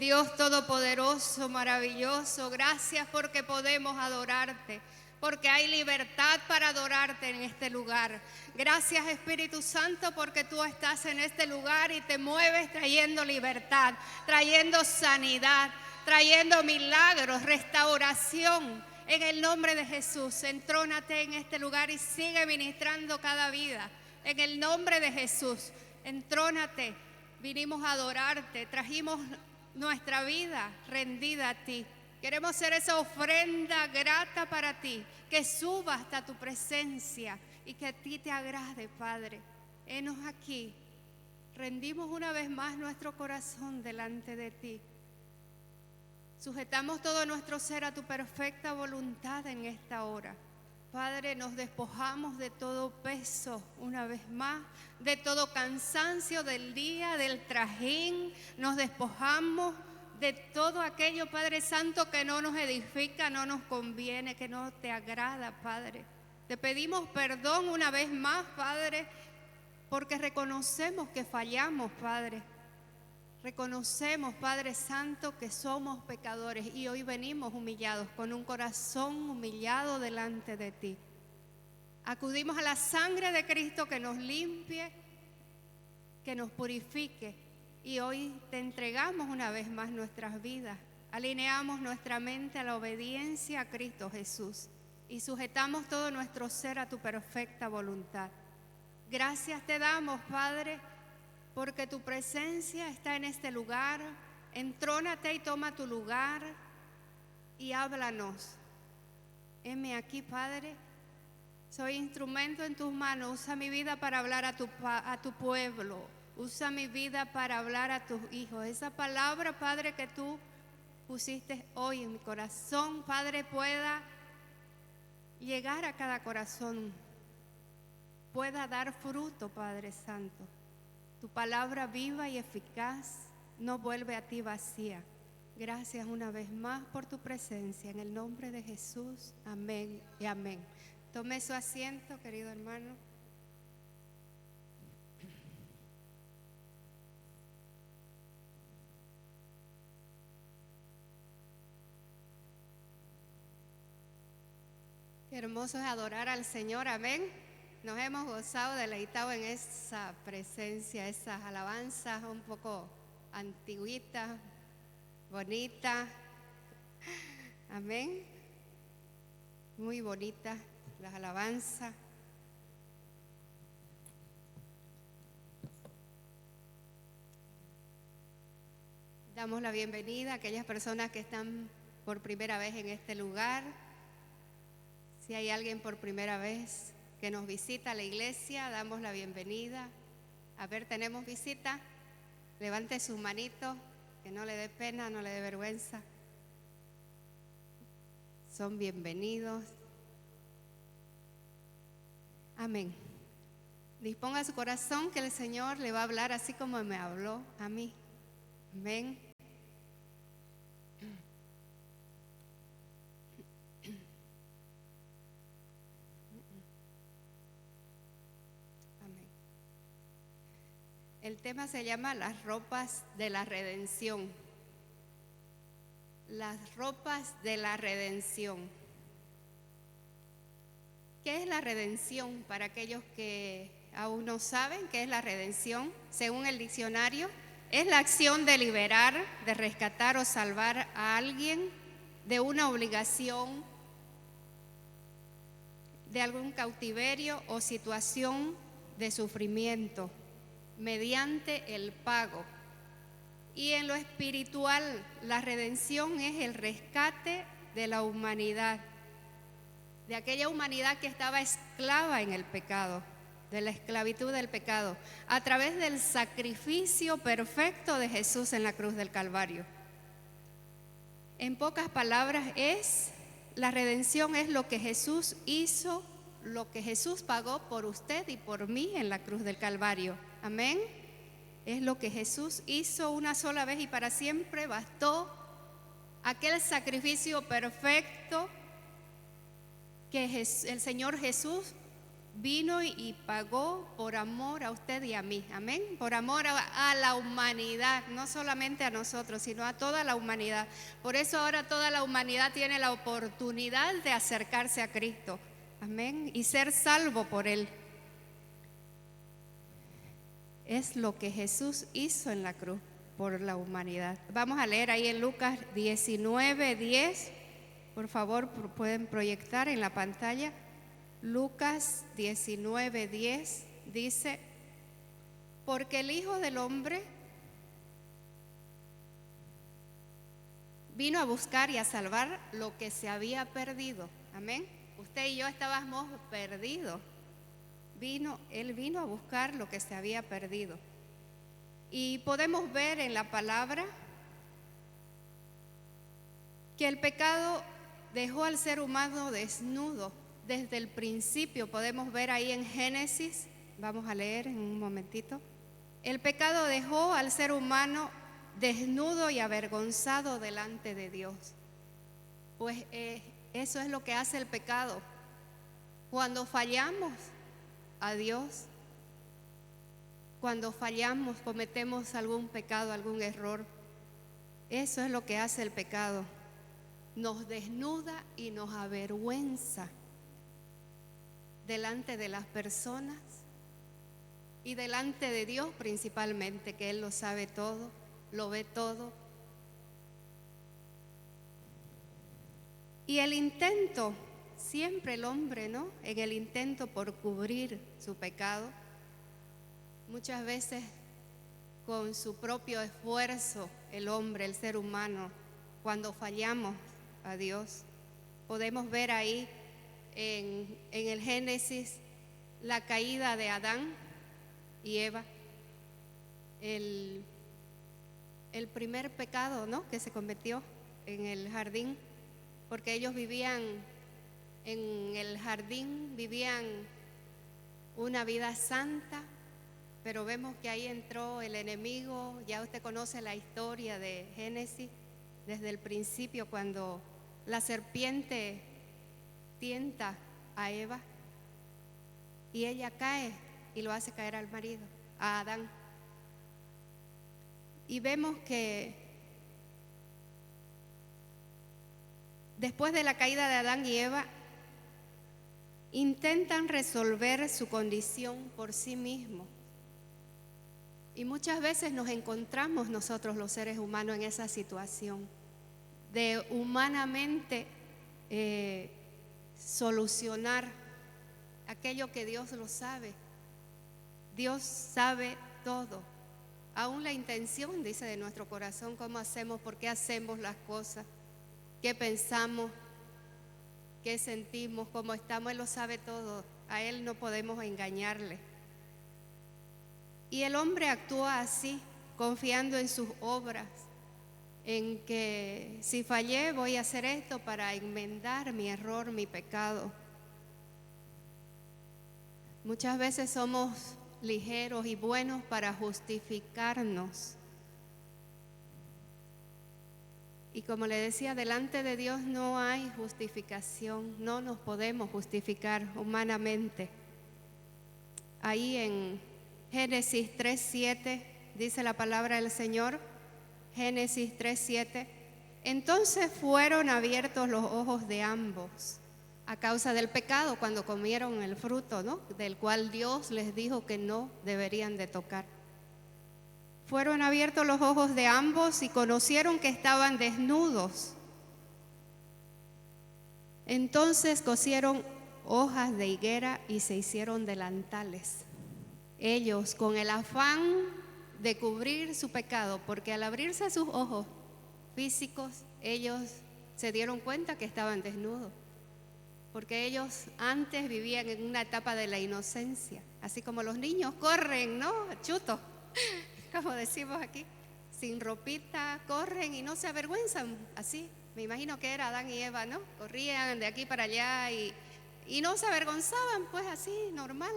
Dios todopoderoso, maravilloso, gracias porque podemos adorarte, porque hay libertad para adorarte en este lugar. Gracias, Espíritu Santo, porque tú estás en este lugar y te mueves trayendo libertad, trayendo sanidad, trayendo milagros, restauración. En el nombre de Jesús, entrónate en este lugar y sigue ministrando cada vida. En el nombre de Jesús, entrónate. Vinimos a adorarte, trajimos nuestra vida rendida a ti. Queremos ser esa ofrenda grata para ti, que suba hasta tu presencia y que a ti te agrade, Padre. Henos aquí, rendimos una vez más nuestro corazón delante de ti. Sujetamos todo nuestro ser a tu perfecta voluntad en esta hora. Padre, nos despojamos de todo peso una vez más, de todo cansancio del día, del trajín. Nos despojamos de todo aquello, Padre Santo, que no nos edifica, no nos conviene, que no te agrada, Padre. Te pedimos perdón una vez más, Padre, porque reconocemos que fallamos, Padre. Reconocemos, Padre Santo, que somos pecadores y hoy venimos humillados, con un corazón humillado delante de ti. Acudimos a la sangre de Cristo que nos limpie, que nos purifique, y hoy te entregamos una vez más nuestras vidas. Alineamos nuestra mente a la obediencia a Cristo Jesús y sujetamos todo nuestro ser a tu perfecta voluntad. Gracias te damos, Padre, porque tu presencia está en este lugar. Entrónate y toma tu lugar y háblanos. Heme aquí, Padre, soy instrumento en tus manos. Usa mi vida para hablar a tu pueblo. Usa mi vida para hablar a tus hijos. Esa palabra, Padre, que tú pusiste hoy en mi corazón, Padre, pueda llegar a cada corazón, pueda dar fruto, Padre Santo. Tu palabra viva y eficaz no vuelve a ti vacía. Gracias una vez más por tu presencia. En el nombre de Jesús, amén y amén. Tome su asiento, querido hermano. Qué hermoso es adorar al Señor, amén. Nos hemos gozado, deleitado en esa presencia, esas alabanzas un poco antiguitas, bonitas. Amén. Muy bonitas las alabanzas. Damos la bienvenida a aquellas personas que están por primera vez en este lugar. Si hay alguien por primera vez que nos visita a la iglesia, damos la bienvenida. A ver, ¿tenemos visita? Levante su manito, que no le dé pena, no le dé vergüenza. Son bienvenidos. Amén. Disponga su corazón que el Señor le va a hablar así como me habló a mí. Amén. El tema se llama las ropas de la redención. Las ropas de la redención. ¿Qué es la redención? Para aquellos que aún no saben qué es la redención, según el diccionario, es la acción de liberar, de rescatar o salvar a alguien de una obligación, de algún cautiverio o situación de sufrimiento, mediante el pago. Y en lo espiritual, la redención es el rescate de la humanidad, de aquella humanidad que estaba esclava en el pecado, de la esclavitud del pecado, a través del sacrificio perfecto de Jesús en la cruz del Calvario. En pocas palabras, la redención es lo que Jesús hizo, lo que Jesús pagó por usted y por mí en la cruz del Calvario. Amén. Es lo que Jesús hizo una sola vez y para siempre. Bastó aquel sacrificio perfecto que el Señor Jesús vino y pagó por amor a usted y a mí, amén, por amor a la humanidad, no solamente a nosotros, sino a toda la humanidad. Por eso ahora toda la humanidad tiene la oportunidad de acercarse a Cristo, amén, y ser salvo por Él. Es lo que Jesús hizo en la cruz por la humanidad. Vamos a leer ahí en Lucas 19:10, por favor, pueden proyectar en la pantalla. Lucas 19:10 dice: porque el Hijo del Hombre vino a buscar y a salvar lo que se había perdido. Amén. Usted y yo estábamos perdidos. Él vino a buscar lo que se había perdido. Y podemos ver en la palabra que el pecado dejó al ser humano desnudo. Desde el principio podemos ver ahí en Génesis, vamos a leer en un momentito. El pecado dejó al ser humano desnudo y avergonzado delante de Dios. Pues eso es lo que hace el pecado. Cuando fallamos a Dios, cuando fallamos, cometemos algún pecado, algún error, eso es lo que hace el pecado. Nos desnuda y nos avergüenza delante de las personas y delante de Dios principalmente, que Él lo sabe todo, lo ve todo. Y el intento, siempre el hombre, ¿no? En el intento por cubrir su pecado, muchas veces con su propio esfuerzo, el hombre, el ser humano, cuando fallamos a Dios, podemos ver ahí en el Génesis la caída de Adán y Eva, el primer pecado, ¿no?, que se cometió en el jardín, porque ellos vivían en el jardín, vivían una vida santa, pero vemos que ahí entró el enemigo. Ya usted conoce la historia de Génesis, desde el principio, cuando la serpiente tienta a Eva y ella cae y lo hace caer al marido, a Adán. Y vemos que después de la caída de Adán y Eva, intentan resolver su condición por sí mismos. Y muchas veces nos encontramos nosotros los seres humanos en esa situación de humanamente solucionar aquello que Dios lo sabe. Dios sabe todo, aún la intención, dice, de nuestro corazón, cómo hacemos, por qué hacemos las cosas, qué pensamos, qué sentimos, cómo estamos. Él lo sabe todo, a Él no podemos engañarle. Y el hombre actúa así, confiando en sus obras, en que si fallé voy a hacer esto para enmendar mi error, mi pecado. Muchas veces somos ligeros y buenos para justificarnos. Y como le decía, delante de Dios no hay justificación, no nos podemos justificar humanamente. Ahí en Génesis 3:7 dice la palabra del Señor, Génesis 3:7: entonces fueron abiertos los ojos de ambos a causa del pecado, cuando comieron el fruto, ¿no?, del cual Dios les dijo que no deberían de tocar. Fueron abiertos los ojos de ambos y conocieron que estaban desnudos. Entonces cosieron hojas de higuera y se hicieron delantales. Ellos, con el afán de cubrir su pecado, porque al abrirse sus ojos físicos, ellos se dieron cuenta que estaban desnudos, porque ellos antes vivían en una etapa de la inocencia, así como los niños corren, ¿no?, chutos, como decimos aquí, sin ropita, corren y no se avergüenzan, así. Me imagino que era Adán y Eva, ¿no? Corrían de aquí para allá y no se avergonzaban, pues así, normal.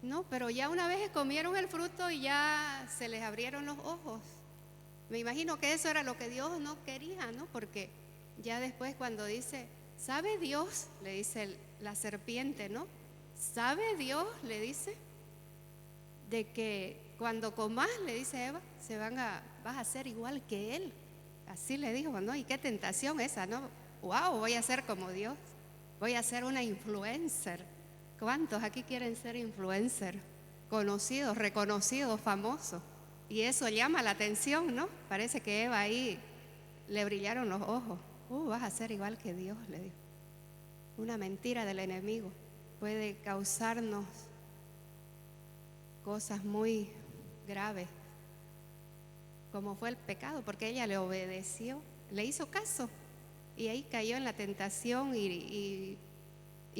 No, pero ya una vez comieron el fruto y ya se les abrieron los ojos. Me imagino que eso era lo que Dios no quería, ¿no? Porque ya después, cuando dice, ¿sabe Dios?, le dice la serpiente, ¿no?, ¿sabe Dios, le dice, de que cuando comas, le dice Eva, vas a ser igual que Él? Así le dijo, ¿no? Y qué tentación esa, ¿no? Wow, voy a ser como Dios, voy a ser una influencer. ¿Cuántos aquí quieren ser influencer? Conocidos, reconocidos, famosos. Y eso llama la atención, ¿no? Parece que Eva ahí le brillaron los ojos. Vas a ser igual que Dios, le dijo. Una mentira del enemigo puede causarnos cosas muy graves, como fue el pecado, porque ella le obedeció, le hizo caso y ahí cayó en la tentación y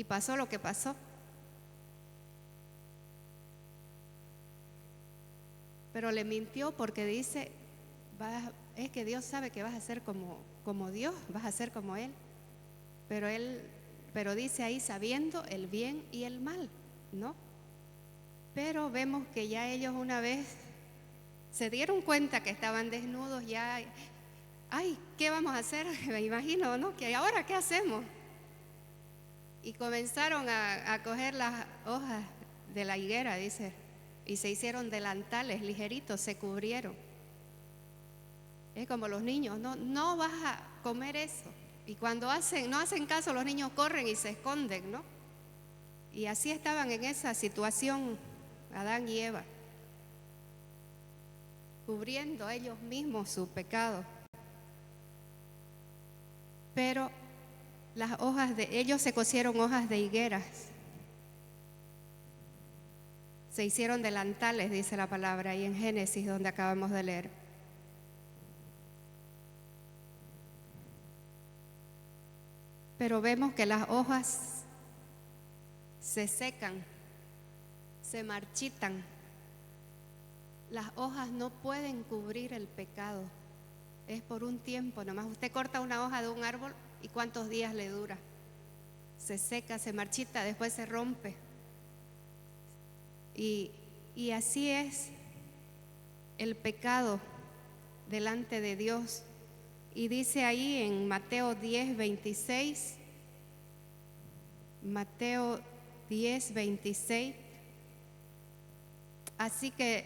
pasó lo que pasó. Pero le mintió porque dice, es que Dios sabe que vas a ser como Dios, vas a ser como Él. Pero dice ahí sabiendo el bien y el mal, ¿no? Pero vemos que ya ellos una vez se dieron cuenta que estaban desnudos, ya, ay, ¿qué vamos a hacer? Me imagino, ¿no? Que ahora, ¿qué hacemos? Y comenzaron a coger las hojas de la higuera, dice, y se hicieron delantales ligeritos, se cubrieron. Es como los niños, no vas a comer eso. Y cuando no hacen caso, los niños corren y se esconden, ¿no? Y así estaban en esa situación Adán y Eva, cubriendo ellos mismos su pecado. Pero ellos se cosieron hojas de higueras, se hicieron delantales, dice la palabra ahí en Génesis, donde acabamos de leer. Pero vemos que las hojas se secan, se marchitan. Las hojas no pueden cubrir el pecado. Es por un tiempo nomás. Usted corta una hoja de un árbol y ¿cuántos días le dura? Se seca, se marchita, después se rompe. Y así es el pecado delante de Dios. Y dice ahí en Mateo 10:26, Mateo 10:26, así que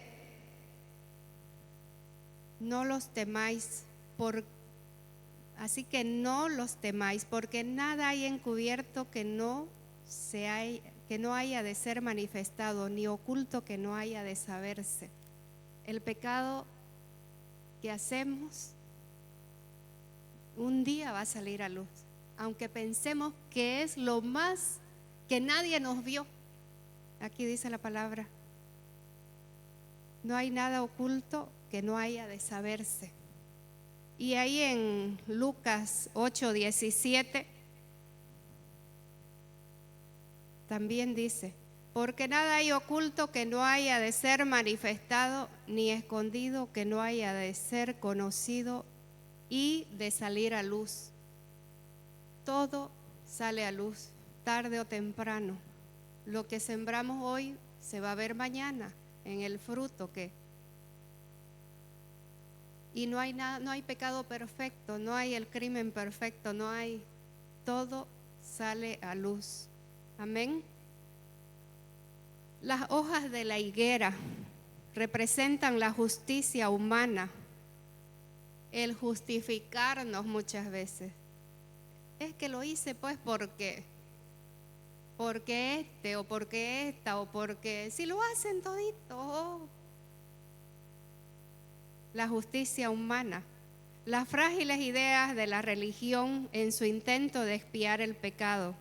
no los temáis, porque nada hay encubierto que no haya de ser manifestado, ni oculto que no haya de saberse. El pecado que hacemos un día va a salir a luz, aunque pensemos que es lo más que nadie nos vio. Aquí dice la palabra, no hay nada oculto que no haya de saberse. Y ahí en Lucas 8:17 también dice, porque nada hay oculto que no haya de ser manifestado, ni escondido que no haya de ser conocido y de salir a luz. Todo sale a luz, tarde o temprano. Lo que sembramos hoy se va a ver mañana en el fruto que. Y no hay pecado perfecto, no hay el crimen perfecto, todo sale a luz. Amén. Las hojas de la higuera representan la justicia humana, el justificarnos muchas veces. Es que lo hice pues porque o porque esta, o porque si lo hacen todito. La justicia humana, las frágiles ideas de la religión en su intento de expiar el pecado.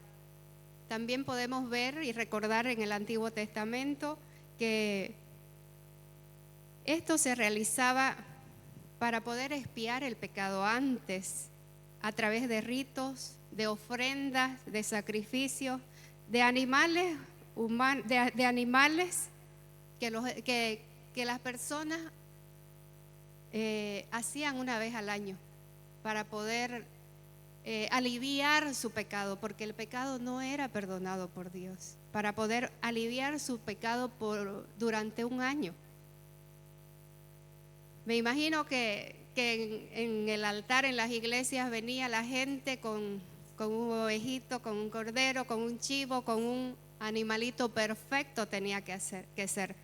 También podemos ver y recordar en el Antiguo Testamento que esto se realizaba para poder expiar el pecado antes, a través de ritos, de ofrendas, de sacrificios, de animales que las personas hacían una vez al año para poder aliviar su pecado, porque el pecado no era perdonado por Dios, para poder aliviar su pecado durante un año. Me imagino que en el altar, en las iglesias, venía la gente con un ovejito, con un cordero, con un chivo, con un animalito perfecto tenía que ser.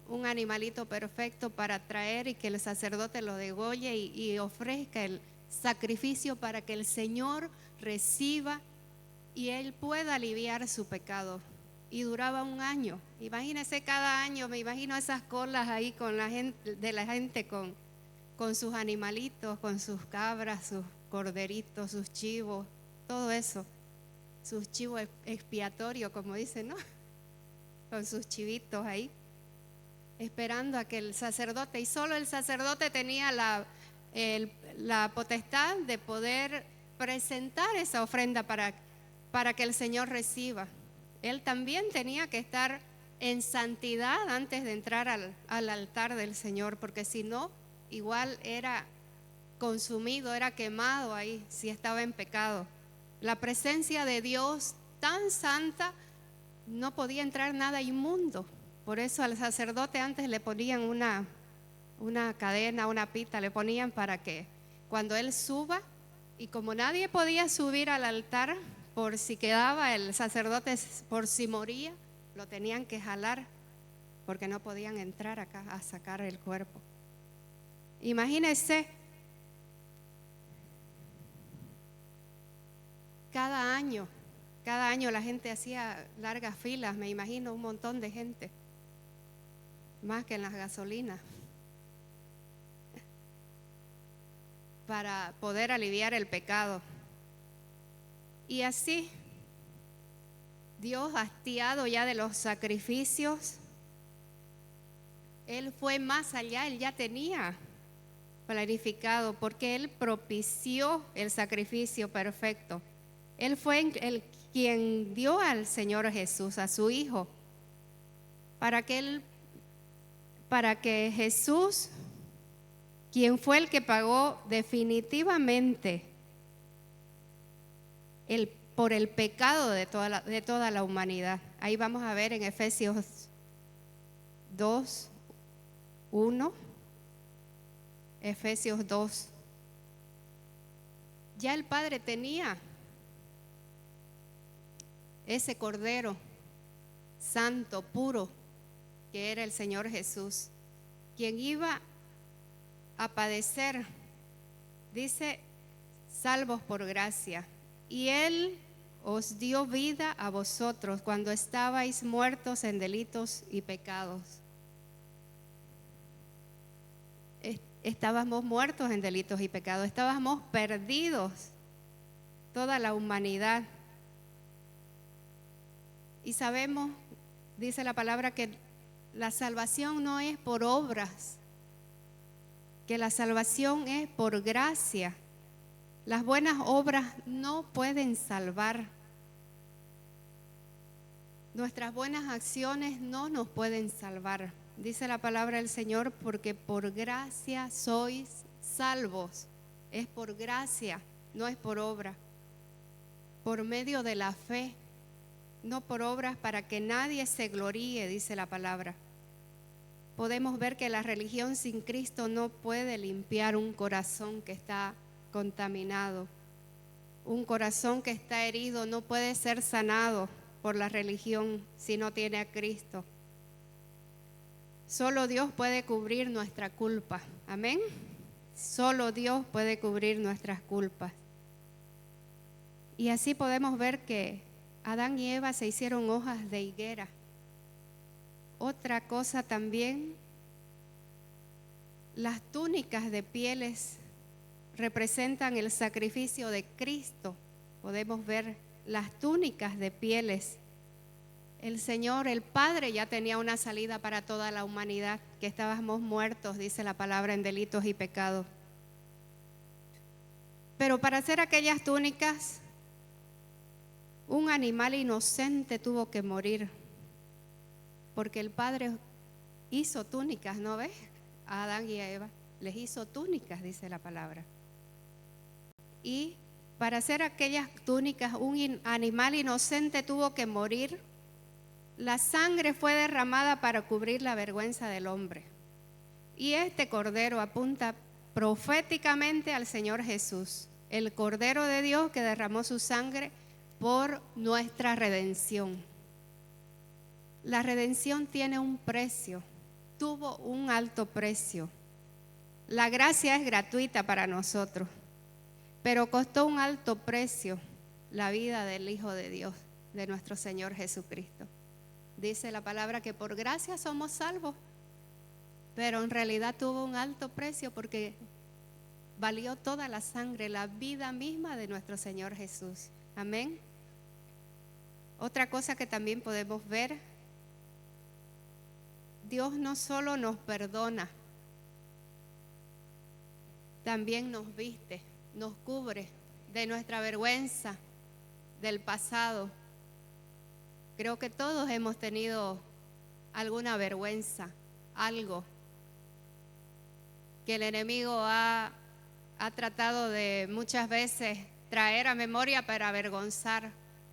Un animalito perfecto para traer y que el sacerdote lo degolle y ofrezca el sacrificio para que el Señor reciba y Él pueda aliviar su pecado. Y duraba 1 año. Imagínense cada año, me imagino esas colas ahí con la gente con sus animalitos, con sus cabras, sus corderitos, sus chivos, todo eso. Sus chivos expiatorios, como dicen, ¿no? Con sus chivitos ahí, esperando a que el sacerdote, y solo el sacerdote tenía la potestad de poder presentar esa ofrenda para que el Señor reciba. Él también tenía que estar en santidad antes de entrar al altar del Señor, porque si no, igual era consumido, era quemado ahí, si estaba en pecado. La presencia de Dios tan santa, no podía entrar nada inmundo. Por eso al sacerdote antes le ponían una cadena, una pita, le ponían para que cuando él suba, y como nadie podía subir al altar, por si quedaba el sacerdote, por si moría, lo tenían que jalar, porque no podían entrar acá a sacar el cuerpo. Imagínense, cada año la gente hacía largas filas, me imagino un montón de gente, más que en las gasolinas, para poder aliviar el pecado. Y así, Dios, hastiado ya de los sacrificios, Él fue más allá, Él ya tenía planificado, porque Él propició el sacrificio perfecto. Él fue quien dio al Señor Jesús, a su Hijo, para que Jesús, quien fue el que pagó definitivamente por el pecado de toda la humanidad. Ahí vamos a ver en Efesios 2:1, Efesios 2. Ya el Padre tenía ese Cordero santo, puro, que era el Señor Jesús, quien iba a padecer, dice, salvos por gracia. Y Él os dio vida a vosotros cuando estabais muertos en delitos y pecados. Estábamos muertos en delitos y pecados, estábamos perdidos, toda la humanidad. Y sabemos, dice la palabra, que la salvación no es por obras, que la salvación es por gracia. Las buenas obras no pueden salvar. Nuestras buenas acciones no nos pueden salvar. Dice la palabra del Señor, porque por gracia sois salvos. Es por gracia, no es por obra. Por medio de la fe, no por obras, para que nadie se gloríe, dice la palabra. Podemos ver que la religión sin Cristo no puede limpiar un corazón que está contaminado. Un corazón que está herido no puede ser sanado por la religión si no tiene a Cristo. Solo Dios puede cubrir nuestra culpa. Amén. Solo Dios puede cubrir nuestras culpas. Y así podemos ver que Adán y Eva se hicieron hojas de higuera. Otra cosa también, las túnicas de pieles representan el sacrificio de Cristo. Podemos ver las túnicas de pieles. El Señor, el Padre, ya tenía una salida para toda la humanidad, que estábamos muertos, dice la palabra, en delitos y pecados. Pero para hacer aquellas túnicas, un animal inocente tuvo que morir, porque el Padre hizo túnicas, ¿no ves? A Adán y a Eva les hizo túnicas, dice la palabra. Y para hacer aquellas túnicas, un animal inocente tuvo que morir. La sangre fue derramada para cubrir la vergüenza del hombre. Y este cordero apunta proféticamente al Señor Jesús, el Cordero de Dios que derramó su sangre por nuestra redención. La redención tiene un precio, tuvo un alto precio. La gracia es gratuita para nosotros, pero costó un alto precio la vida del Hijo de Dios, de nuestro Señor Jesucristo. Dice la palabra que por gracia somos salvos, pero en realidad tuvo un alto precio porque valió toda la sangre, la vida misma de nuestro Señor Jesús. Amén. Otra cosa que también podemos ver, Dios no solo nos perdona, también nos viste, nos cubre de nuestra vergüenza, del pasado. Creo que todos hemos tenido alguna vergüenza, algo que el enemigo ha tratado de muchas veces traer a memoria para avergonzar.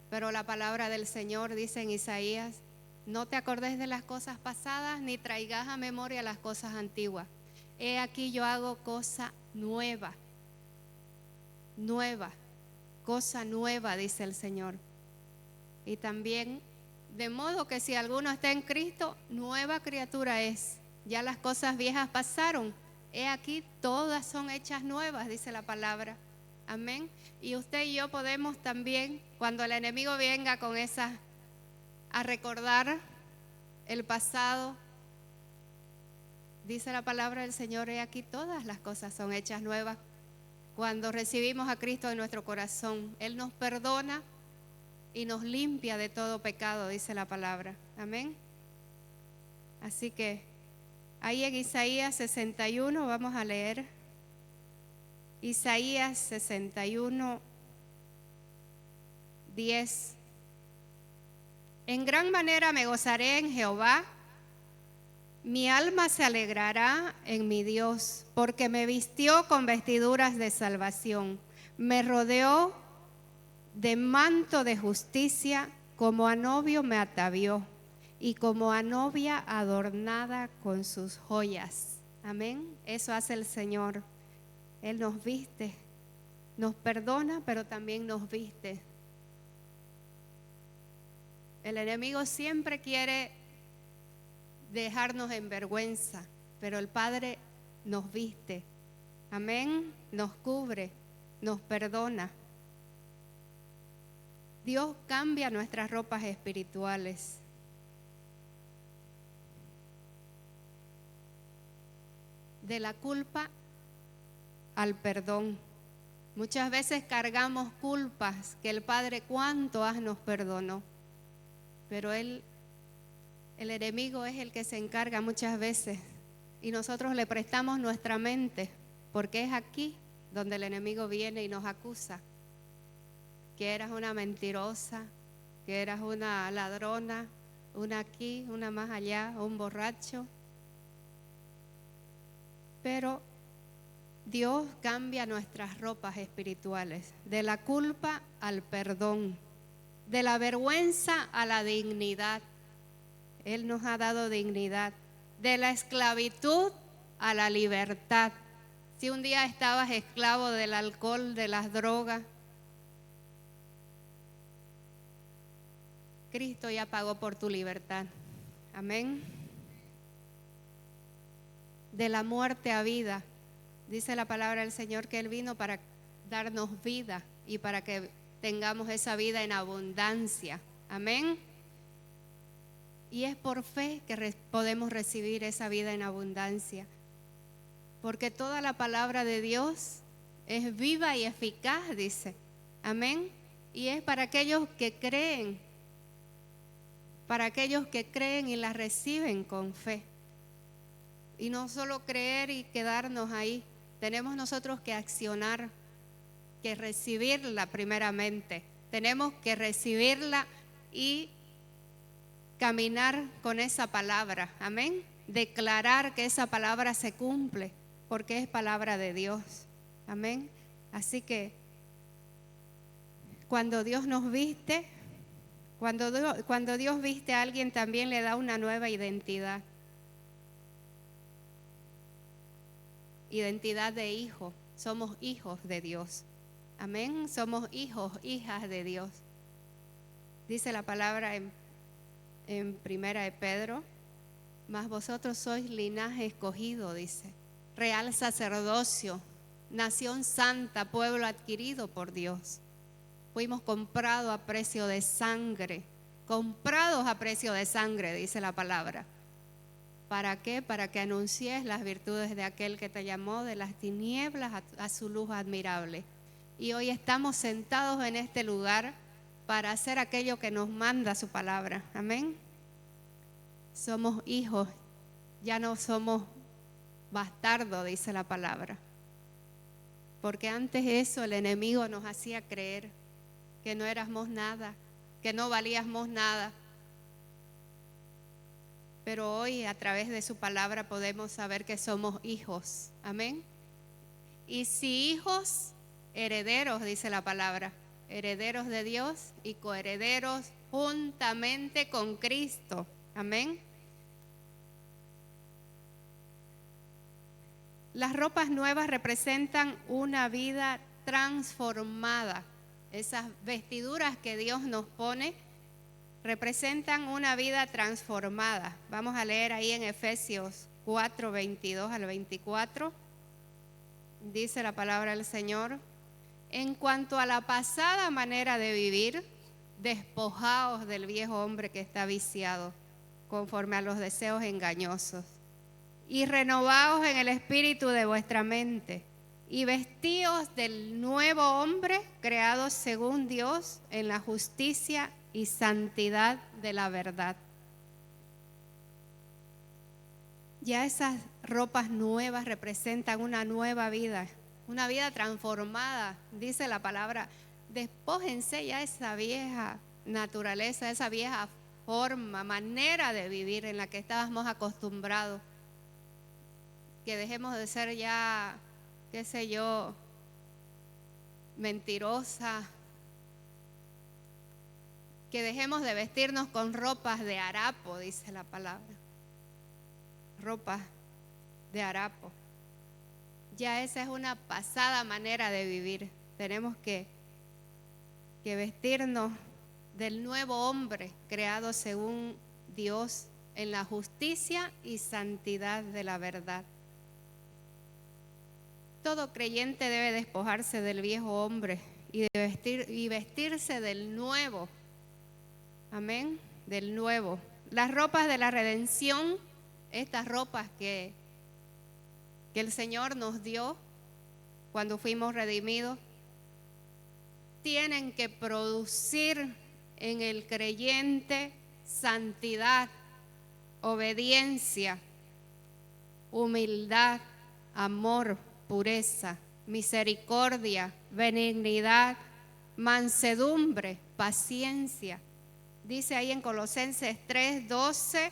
Pero la palabra del Señor dice en Isaías: no te acordes de las cosas pasadas, ni traigas a memoria las cosas antiguas. He aquí yo hago cosa nueva, cosa nueva, dice el Señor. Y también, de modo que si alguno está en Cristo, nueva criatura es. Ya las cosas viejas pasaron, he aquí todas son hechas nuevas, dice la palabra. Amén. Y usted y yo podemos también, cuando el enemigo venga con esas, a recordar el pasado, dice la palabra del Señor: he aquí todas las cosas son hechas nuevas. Cuando recibimos a Cristo en nuestro corazón, Él nos perdona y nos limpia de todo pecado, dice la palabra. Amén. Así que ahí en Isaías 61 vamos a leer. Isaías 61, 10. En gran manera me gozaré en Jehová, mi alma se alegrará en mi Dios, porque me vistió con vestiduras de salvación, me rodeó de manto de justicia, como a novio me atavió, y como a novia adornada con sus joyas. Amén. Eso hace el Señor. Él nos viste, nos perdona, pero también nos viste. El enemigo siempre quiere dejarnos en vergüenza, pero el Padre nos viste. Amén. Nos cubre, nos perdona. Dios cambia nuestras ropas espirituales. De la culpa al perdón. Muchas veces cargamos culpas que el Padre cuánto nos perdonó, pero el enemigo es el que se encarga muchas veces y nosotros le prestamos nuestra mente, porque es aquí donde el enemigo viene y nos acusa, que eras una mentirosa, que eras una ladrona, una aquí, una más allá, un borracho. Pero Dios cambia nuestras ropas espirituales, de la culpa al perdón, de la vergüenza a la dignidad. Él nos ha dado dignidad, de la esclavitud a la libertad. Si un día estabas esclavo del alcohol, de las drogas, Cristo ya pagó por tu libertad. Amén. De la muerte a vida. Dice la palabra del Señor que Él vino para darnos vida y para que tengamos esa vida en abundancia. Amén. Y es por fe que podemos recibir esa vida en abundancia. Porque toda la palabra de Dios es viva y eficaz, dice. Amén. Y es para aquellos que creen. Para aquellos que creen y la reciben con fe. Y no solo creer y quedarnos ahí. Tenemos nosotros que accionar, que recibirla primeramente. Tenemos que recibirla y caminar con esa palabra. Amén. Declarar que esa palabra se cumple, porque es palabra de Dios. Amén. Así que cuando Dios nos viste, cuando Dios viste a alguien, también le da una nueva identidad. Identidad de hijo. Somos hijos de Dios. Amén. Somos hijos, hijas de Dios. Dice la palabra en en Primera de Pedro, mas vosotros sois linaje escogido, dice, real sacerdocio, nación santa, pueblo adquirido por Dios. Fuimos comprados a precio de sangre, comprados a precio de sangre, dice la palabra. ¿Para qué? Para que anuncies las virtudes de aquel que te llamó de las tinieblas a su luz admirable. Y hoy estamos sentados en este lugar para hacer aquello que nos manda su palabra. Amén. Somos hijos, ya no somos bastardos, dice la palabra. Porque antes eso el enemigo nos hacía creer que no éramos nada, que no valíamos nada. Pero hoy a través de su palabra podemos saber que somos hijos. Amén. Y si hijos, herederos, dice la palabra, herederos de Dios y coherederos juntamente con Cristo. Amén. Las ropas nuevas representan una vida transformada. Esas vestiduras que Dios nos pone representan una vida transformada. Vamos a leer ahí en Efesios 4, 22 al 24. Dice la palabra del Señor: en cuanto a la pasada manera de vivir, despojaos del viejo hombre que está viciado, conforme a los deseos engañosos, y renovaos en el espíritu de vuestra mente, y vestíos del nuevo hombre, creado según Dios, en la justicia y santidad de la verdad. Ya esas ropas nuevas representan una nueva vida, una vida transformada. Dice la palabra, despójense ya esa vieja naturaleza, esa vieja forma, manera de vivir en la que estábamos acostumbrados. Que dejemos de ser ya, qué sé yo, mentirosa. Que dejemos de vestirnos con ropas de harapo, dice la palabra. Ropas de harapo. Ya esa es una pasada manera de vivir. Tenemos que vestirnos del nuevo hombre creado según Dios en la justicia y santidad de la verdad. Todo creyente debe despojarse del viejo hombre y vestirse del nuevo. Amén, del nuevo. Las ropas de la redención, estas ropas que el Señor nos dio cuando fuimos redimidos, tienen que producir en el creyente santidad, obediencia, humildad, amor, pureza, misericordia, benignidad, mansedumbre, paciencia. Dice ahí en Colosenses 3:12,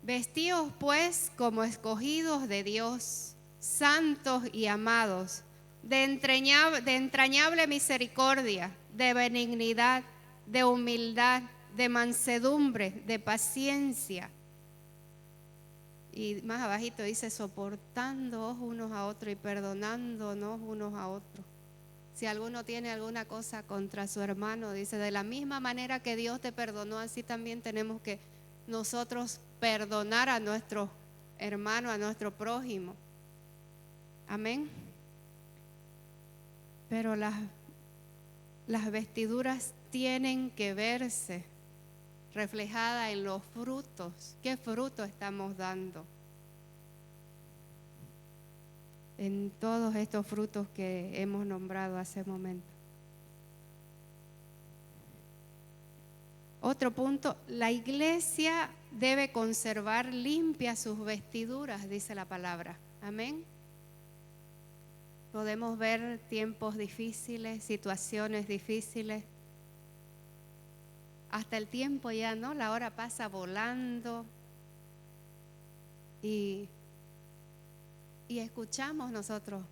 vestíos pues como escogidos de Dios, santos y amados, de entrañable misericordia, de benignidad, de humildad, de mansedumbre, de paciencia. Y más abajito dice, soportándoos unos a otros y perdonándonos unos a otros. Si alguno tiene alguna cosa contra su hermano, dice, de la misma manera que Dios te perdonó, así también tenemos que nosotros perdonar a nuestros hermanos, a nuestro prójimo. Amén. Pero las vestiduras tienen que verse reflejadas en los frutos. ¿Qué fruto estamos dando? En todos estos frutos que hemos nombrado hace un momento. Otro punto, la iglesia debe conservar limpias sus vestiduras, dice la palabra. Amén. Podemos ver tiempos difíciles, situaciones difíciles. Hasta el tiempo ya, ¿no? La hora pasa volando. Y escuchamos nosotros,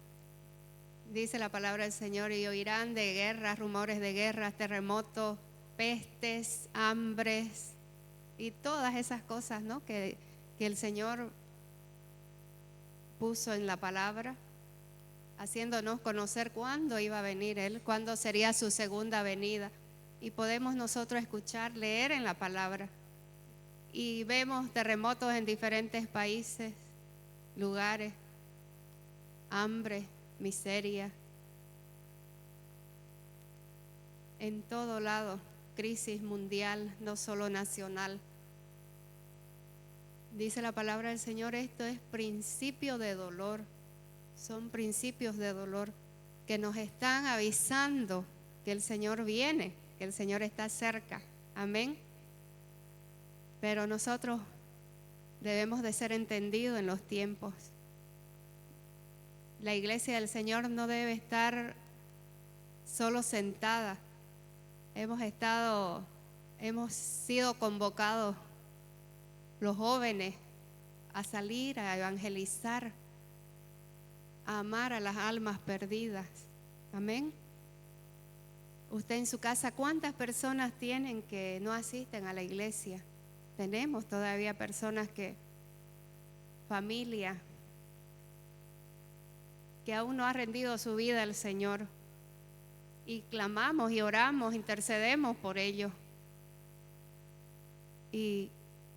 dice la palabra del Señor, y oirán de guerras, rumores de guerras, terremotos, pestes, hambres y todas esas cosas, ¿no? que el Señor puso en la palabra, haciéndonos conocer cuándo iba a venir Él, cuándo sería su segunda venida. y podemos nosotros escuchar, leer en la palabra. Y vemos terremotos en diferentes países, lugares, hambre, miseria, en todo lado, crisis mundial, no solo nacional. Dice la palabra del Señor, esto es principio de dolor, son principios de dolor que nos están avisando que el Señor viene, que el Señor está cerca. Amén. Pero nosotros debemos de ser entendidos en los tiempos. La iglesia del Señor no debe estar solo sentada. Hemos sido convocados los jóvenes a salir, a evangelizar, a amar a las almas perdidas. Amén. Usted en su casa, ¿cuántas personas tienen que no asisten a la iglesia? Tenemos todavía personas familia, que aún no ha rendido su vida al Señor. Y clamamos y oramos, intercedemos por ellos. Y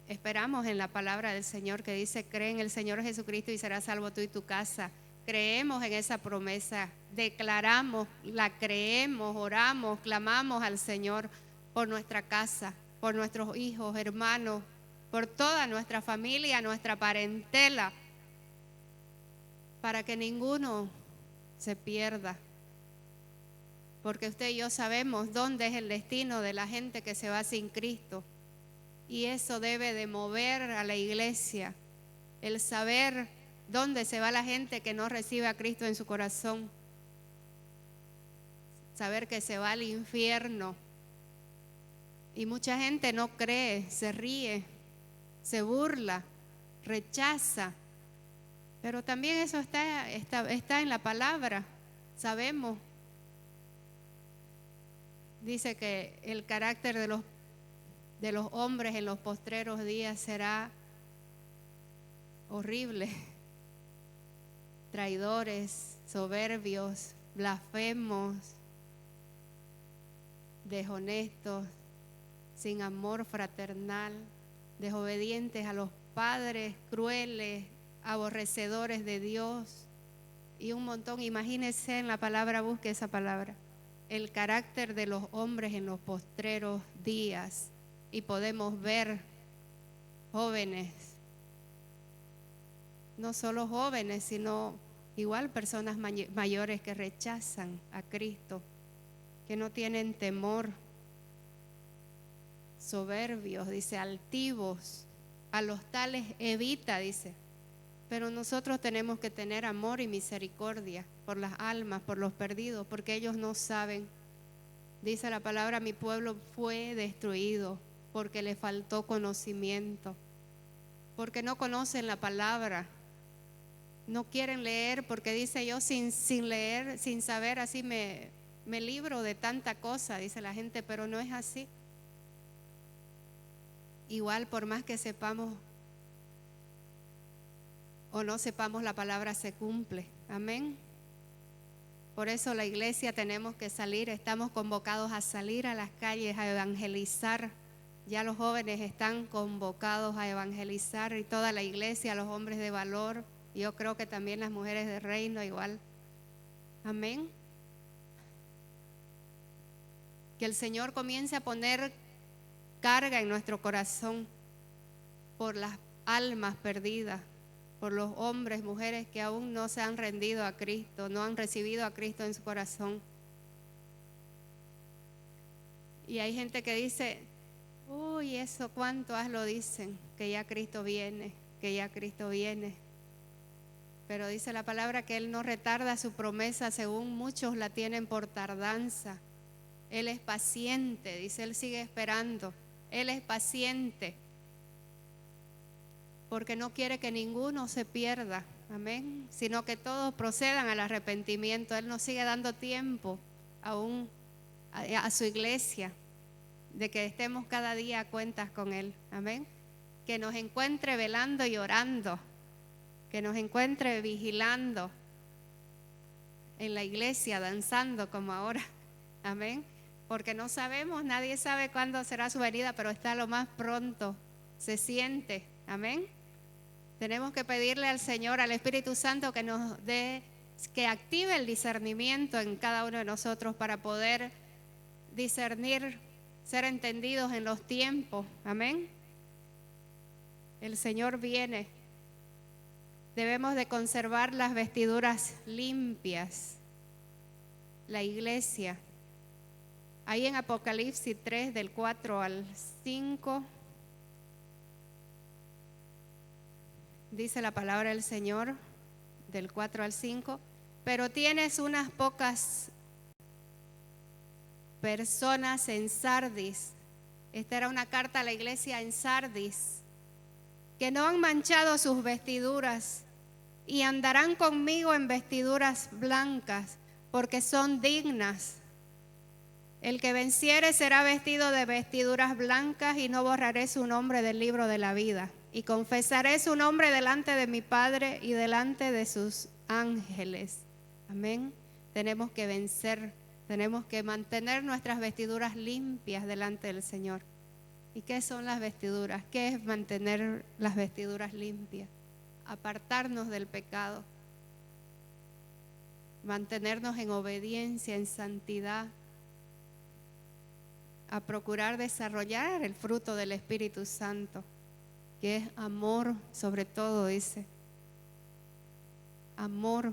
esperamos en la palabra del Señor que dice, cree en el Señor Jesucristo y serás salvo tú y tu casa. Creemos en esa promesa, declaramos, la creemos, oramos, clamamos al Señor por nuestra casa, por nuestros hijos, hermanos, por toda nuestra familia, nuestra parentela, para que ninguno se pierda. Porque usted y yo sabemos dónde es el destino de la gente que se va sin Cristo. Y eso debe de mover a la iglesia, el saber dónde se va la gente que no recibe a Cristo en su corazón. Saber que se va al infierno. Y mucha gente no cree, se ríe, se burla, rechaza. Pero también eso está en la palabra, sabemos. Dice que el carácter de los hombres en los postreros días será horrible. Traidores, soberbios, blasfemos, deshonestos, sin amor fraternal, desobedientes a los padres, crueles, aborrecedores de Dios y un montón. Imagínense en la palabra, busque esa palabra, el carácter de los hombres en los postreros días, y podemos ver jóvenes, no solo jóvenes, sino igual personas mayores que rechazan a Cristo, que no tienen temor, soberbios, dice, altivos, a los tales evita, dice. Pero nosotros tenemos que tener amor y misericordia por las almas, por los perdidos, porque ellos no saben. Dice la palabra, mi pueblo fue destruido porque le faltó conocimiento, porque no conocen la palabra, no quieren leer, porque dice, yo sin leer, sin saber, así me libro de tanta cosa, dice la gente, pero no es así. Igual, por más que sepamos o no sepamos, la palabra se cumple. Amén. Por eso la iglesia tenemos que salir, estamos convocados a salir a las calles a evangelizar. Ya los jóvenes están convocados a evangelizar, y toda la iglesia, los hombres de valor, yo creo que también las mujeres de reino igual. Amén. Que el Señor comience a poner carga en nuestro corazón por las almas perdidas, por los hombres, mujeres que aún no se han rendido a Cristo, no han recibido a Cristo en su corazón. Y hay gente que dice, uy, eso cuánto lo dicen, que ya Cristo viene, que ya Cristo viene. Pero dice la palabra que Él no retarda su promesa, según muchos la tienen por tardanza. Él es paciente, dice, Él sigue esperando. Él es paciente, porque no quiere que ninguno se pierda, amén, sino que todos procedan al arrepentimiento. Él nos sigue dando tiempo aún a su iglesia, de que estemos cada día a cuentas con Él, amén. Que nos encuentre velando y orando, que nos encuentre vigilando en la iglesia, danzando como ahora, amén. porque no sabemos, nadie sabe cuándo será su venida, pero está lo más pronto, se siente, amén. Tenemos que pedirle al Señor, al Espíritu Santo, que nos dé, que active el discernimiento en cada uno de nosotros para poder discernir, ser entendidos en los tiempos, amén. El Señor viene. Debemos de conservar las vestiduras limpias. La iglesia. Ahí en Apocalipsis 3, del 4 al 5, dice la palabra del Señor, del 4 al 5, pero tienes unas pocas personas en Sardis. Esta era una carta a la iglesia en Sardis, que no han manchado sus vestiduras y andarán conmigo en vestiduras blancas, porque son dignas. El que venciere será vestido de vestiduras blancas, y no borraré su nombre del libro de la vida. Y confesaré su nombre delante de mi Padre y delante de sus ángeles. Amén. Tenemos que vencer, tenemos que mantener nuestras vestiduras limpias delante del Señor. ¿Y qué son las vestiduras? ¿Qué es mantener las vestiduras limpias? Apartarnos del pecado, mantenernos en obediencia, en santidad, a procurar desarrollar el fruto del Espíritu Santo, que es amor sobre todo, dice. Amor,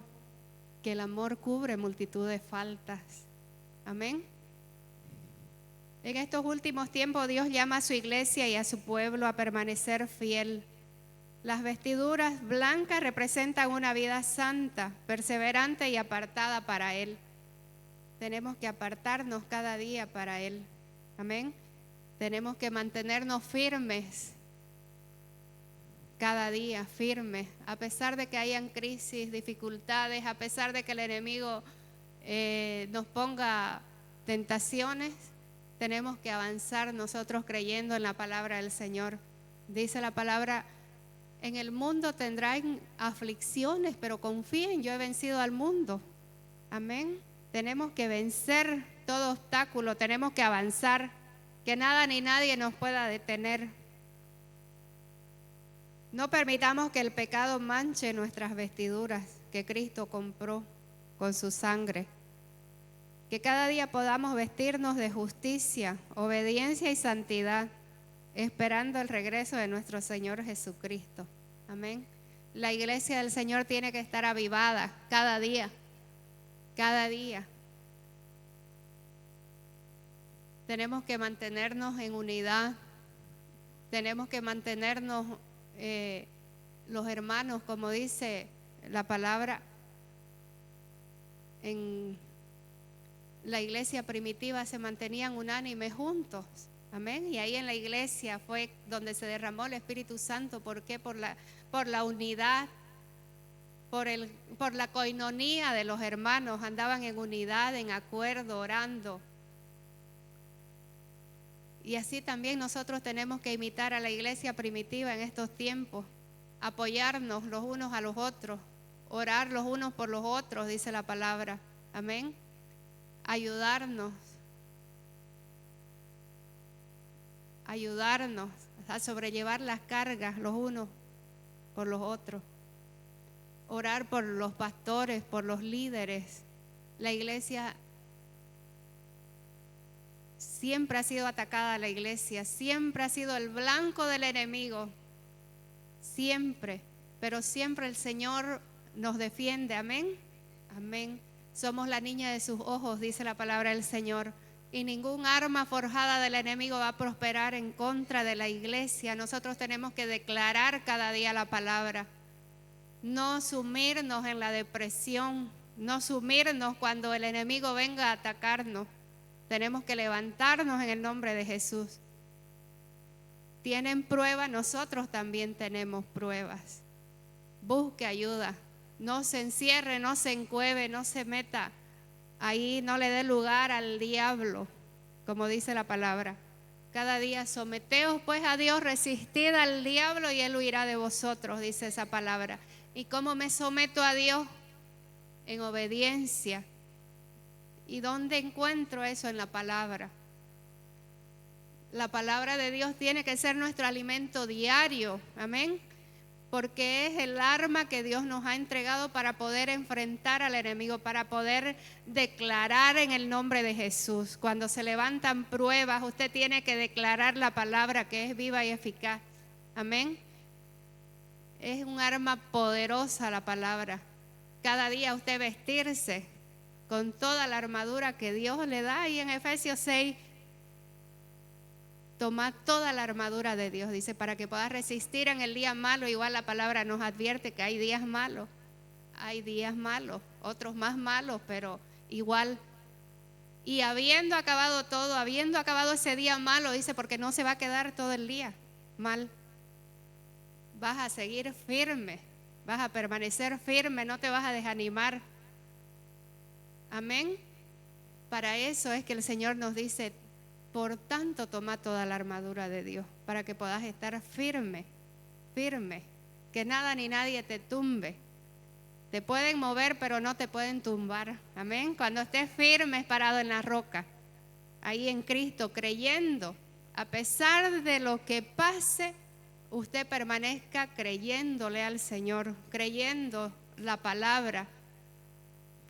que el amor cubre multitud de faltas. Amén. En estos últimos tiempos Dios llama a su iglesia y a su pueblo a permanecer fiel. Las vestiduras blancas representan una vida santa, perseverante y apartada para Él. Tenemos que apartarnos cada día para Él. Amén. Tenemos que mantenernos firmes cada día, firmes, a pesar de que hayan crisis, dificultades, a pesar de que el enemigo nos ponga tentaciones. Tenemos que avanzar nosotros creyendo en la palabra del Señor. Dice la palabra: en el mundo tendrán aflicciones, pero confíen, yo he vencido al mundo. Amén. Tenemos que vencer todo obstáculo, tenemos que avanzar, que nada ni nadie nos pueda detener. No permitamos que el pecado manche nuestras vestiduras que Cristo compró con su sangre. Que cada día podamos vestirnos de justicia, obediencia y santidad, esperando el regreso de nuestro Señor Jesucristo. Amén. La iglesia del Señor tiene que estar avivada cada día, cada día. Tenemos que mantenernos en unidad, tenemos que mantenernos los hermanos, como dice la palabra, en la iglesia primitiva se mantenían unánimes juntos. Amén. Y ahí en la iglesia fue donde se derramó el Espíritu Santo. ¿Por qué? Por la unidad, por la coinonía de los hermanos. Andaban en unidad, en acuerdo, orando. Y así también nosotros tenemos que imitar a la iglesia primitiva en estos tiempos, apoyarnos los unos a los otros, orar los unos por los otros, dice la palabra. Amén. Ayudarnos a sobrellevar las cargas los unos por los otros. Orar por los pastores, por los líderes. La iglesia siempre ha sido atacada, la iglesia siempre ha sido el blanco del enemigo, siempre, pero siempre el Señor nos defiende. Amén, amén. Somos la niña de sus ojos, dice la palabra del Señor, y ningún arma forjada del enemigo va a prosperar en contra de la iglesia. Nosotros tenemos que declarar cada día la palabra, no sumirnos en la depresión, no sumirnos cuando el enemigo venga a atacarnos. Tenemos que levantarnos en el nombre de Jesús. Tienen pruebas, nosotros también tenemos pruebas. Busque ayuda. No se encierre, no se encueve, no se meta ahí, no le dé lugar al diablo, como dice la palabra. Cada día someteos pues a Dios, resistid al diablo y él huirá de vosotros, dice esa palabra. ¿Y cómo me someto a Dios? En obediencia. ¿Y dónde encuentro eso? En la palabra. La palabra de Dios tiene que ser nuestro alimento diario, amén, porque es el arma que Dios nos ha entregado para poder enfrentar al enemigo, para poder declarar en el nombre de Jesús. Cuando se levantan pruebas, usted tiene que declarar la palabra que es viva y eficaz, amén. Es un arma poderosa la palabra. Cada día usted vestirse con toda la armadura que Dios le da, y en Efesios 6, toma toda la armadura de Dios, dice, para que puedas resistir en el día malo. Igual la palabra nos advierte que hay días malos, otros más malos, pero igual. Y habiendo acabado todo, habiendo acabado ese día malo, dice, porque no se va a quedar todo el día mal. Vas a seguir firme, vas a permanecer firme, no te vas a desanimar. Amén. Para eso es que el Señor nos dice: por tanto, toma toda la armadura de Dios, para que puedas estar firme, firme, que nada ni nadie te tumbe. Te pueden mover, pero no te pueden tumbar. Amén. Cuando estés firme, parado en la roca, ahí en Cristo, creyendo, a pesar de lo que pase, usted permanezca creyéndole al Señor, creyendo la palabra.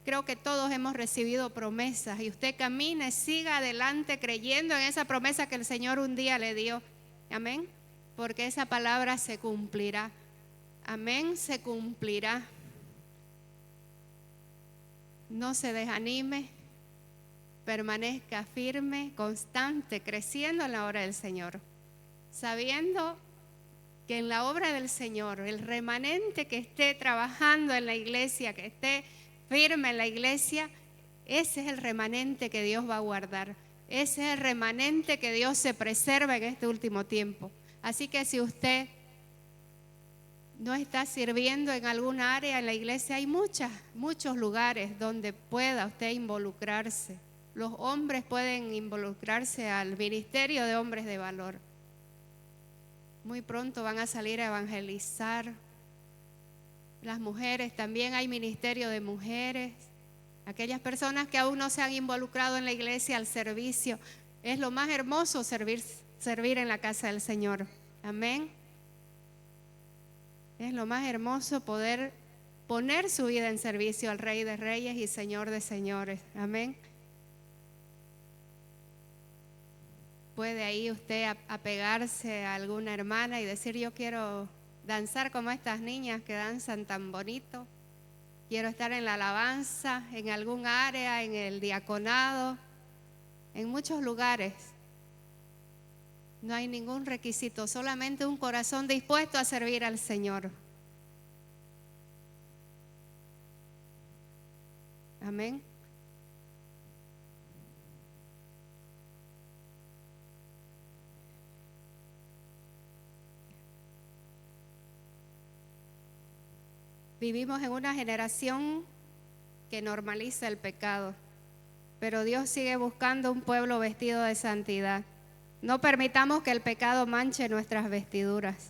Creo que todos hemos recibido promesas, y usted camine, siga adelante creyendo en esa promesa que el Señor un día le dio. Amén. Porque esa palabra se cumplirá. Amén, se cumplirá. No se desanime, permanezca firme, constante, creciendo en la obra del Señor, sabiendo que en la obra del Señor, el remanente que esté trabajando en la iglesia, que esté firme en la iglesia, ese es el remanente que Dios va a guardar. Ese es el remanente que Dios se preserva en este último tiempo. Así que si usted no está sirviendo en alguna área en la iglesia, hay muchos lugares donde pueda usted involucrarse. Los hombres pueden involucrarse al ministerio de hombres de valor. Muy pronto van a salir a evangelizar. Las mujeres, también hay ministerio de mujeres. Aquellas personas que aún no se han involucrado en la iglesia al servicio. Es lo más hermoso servir en la casa del Señor. Amén. Es lo más hermoso poder poner su vida en servicio al Rey de Reyes y Señor de Señores. Amén. Puede ahí usted apegarse a alguna hermana y decir: yo quiero danzar como estas niñas que danzan tan bonito. Quiero estar en la alabanza, en algún área, en el diaconado, en muchos lugares. No hay ningún requisito, solamente un corazón dispuesto a servir al Señor. Amén. Vivimos en una generación que normaliza el pecado, pero Dios sigue buscando un pueblo vestido de santidad. No permitamos que el pecado manche nuestras vestiduras.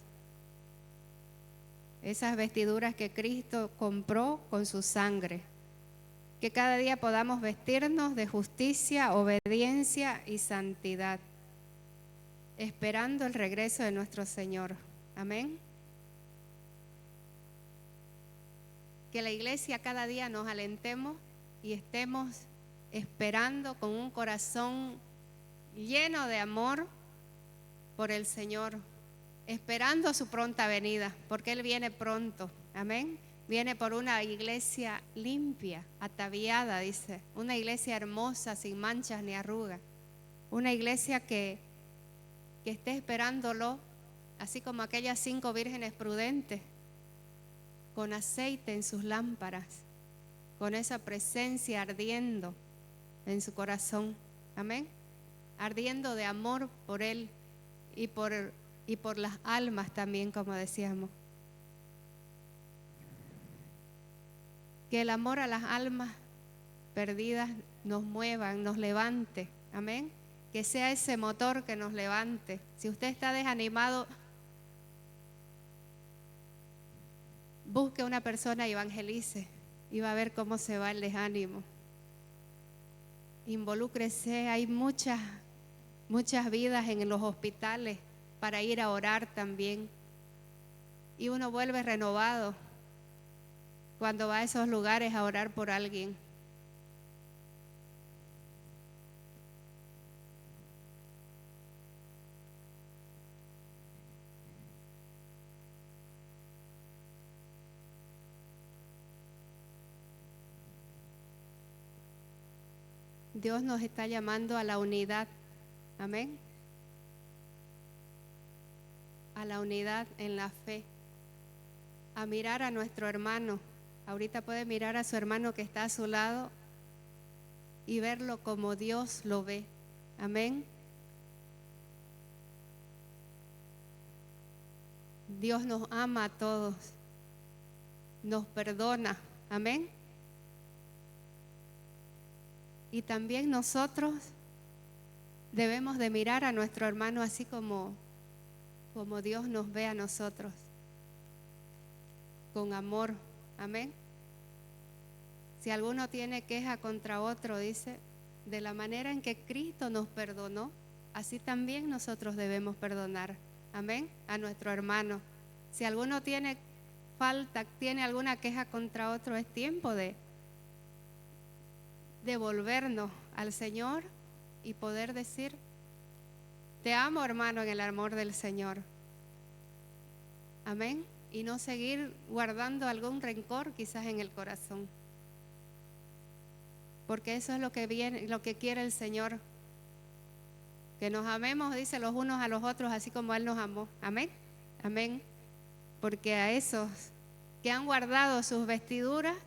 Esas vestiduras que Cristo compró con su sangre. Que cada día podamos vestirnos de justicia, obediencia y santidad, esperando el regreso de nuestro Señor. Amén. Que la iglesia cada día nos alentemos y estemos esperando con un corazón lleno de amor por el Señor, esperando su pronta venida, porque Él viene pronto. Amén. Viene por una iglesia limpia, ataviada, dice, una iglesia hermosa, sin manchas ni arrugas, una iglesia que esté esperándolo, así como aquellas 5 vírgenes prudentes, con aceite en sus lámparas, con esa presencia ardiendo en su corazón. Amén. Ardiendo de amor por Él y por las almas también, como decíamos. Que el amor a las almas perdidas nos mueva, nos levante. Amén. Que sea ese motor que nos levante. Si usted está desanimado, busque una persona y evangelice, y va a ver cómo se va el desánimo. involúcrese. Hay muchas vidas en los hospitales para ir a orar también. Y uno vuelve renovado cuando va a esos lugares a orar por alguien. Dios nos está llamando a la unidad. Amén. A la unidad en la fe. A mirar a nuestro hermano. Ahorita puede mirar a su hermano que está a su lado y verlo como Dios lo ve. Amén. Dios nos ama a todos. Nos perdona. Amén. Y también nosotros debemos de mirar a nuestro hermano así como Dios nos ve a nosotros, con amor. Amén. Si alguno tiene queja contra otro, dice, de la manera en que Cristo nos perdonó, así también nosotros debemos perdonar. Amén. A nuestro hermano. Si alguno tiene alguna queja contra otro, es tiempo de devolvernos al Señor y poder decir: te amo, hermano, en el amor del Señor. Amén. Y no seguir guardando algún rencor quizás en el corazón, porque eso es lo que quiere el Señor, que nos amemos, dice, los unos a los otros así como Él nos amó. Amén. Amén. Porque a esos que han guardado sus vestiduras,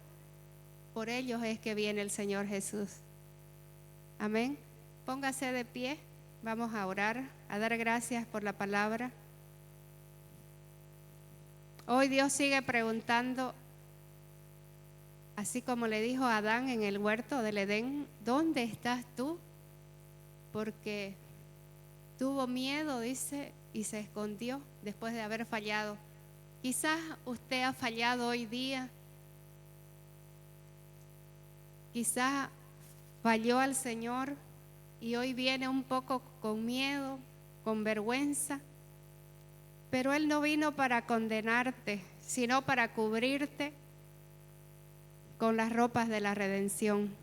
por ellos es que viene el Señor Jesús. Amén. Póngase de pie. Vamos a orar, a dar gracias por la palabra. Hoy Dios sigue preguntando, así como le dijo a Adán en el huerto del Edén: ¿dónde estás tú? Porque tuvo miedo, dice, y se escondió después de haber fallado. Quizás usted ha fallado hoy día. Quizás falló al Señor y hoy viene un poco con miedo, con vergüenza. Pero Él no vino para condenarte, sino para cubrirte con las ropas de la redención.